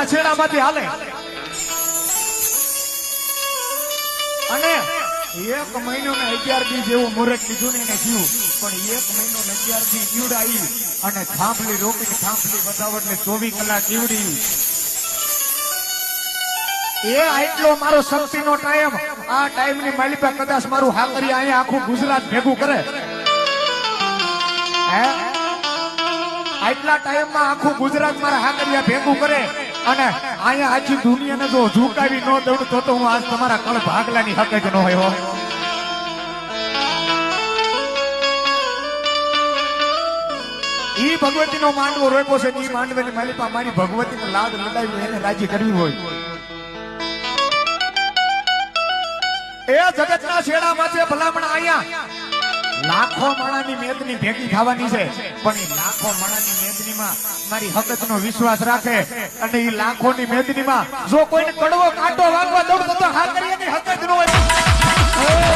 જગતના છેડામાંથી હાલે અને 1 મહિનો ને 11 દી જેવું મુહૂર્ત લીધું ને એને જીવ પણ 1 મહિનો ને 11 દી ઈવડાઈ અને થાંભલી રોકીને થાંભલી બતાવો એટલે 24 કલાક ઈવડી એ આટલો મારો શક્તિનો ટાઈમ આ ટાઈમની માલિકા કદાચ મારું હાકરી અહીંયા આખું ગુજરાત ભેગું કરે હે આટલા ટાઈમમાં આખું ગુજરાત મારા હાકરિયા ભેગું કરે અને અહીંયા આખી દુનિયાને જો ઝુકાવી ન દઉં તો હું આજ તમારા કળ ભાગલાની હક જ ન હોય ઈ ભગવતીનો માંડવો રોક્યો છે ઈ માંડવાની માલિકા મારી ભગવતીને લાડ લડાવી એને રાજી કરવી હોય એ જગતના છેડામાંથી ભલામણ અહીંયા લાખો માણાની મેદની ભેગી થવાની છે પણ એ લાખો માણાની મેદનીમાં મારી હકતનો વિશ્વાસ રાખે અને એ લાખોની મેદનીમાં જો કોઈને કડવો કાંટો વાગવા દઉં તો હા કરી એની હકત ન હોય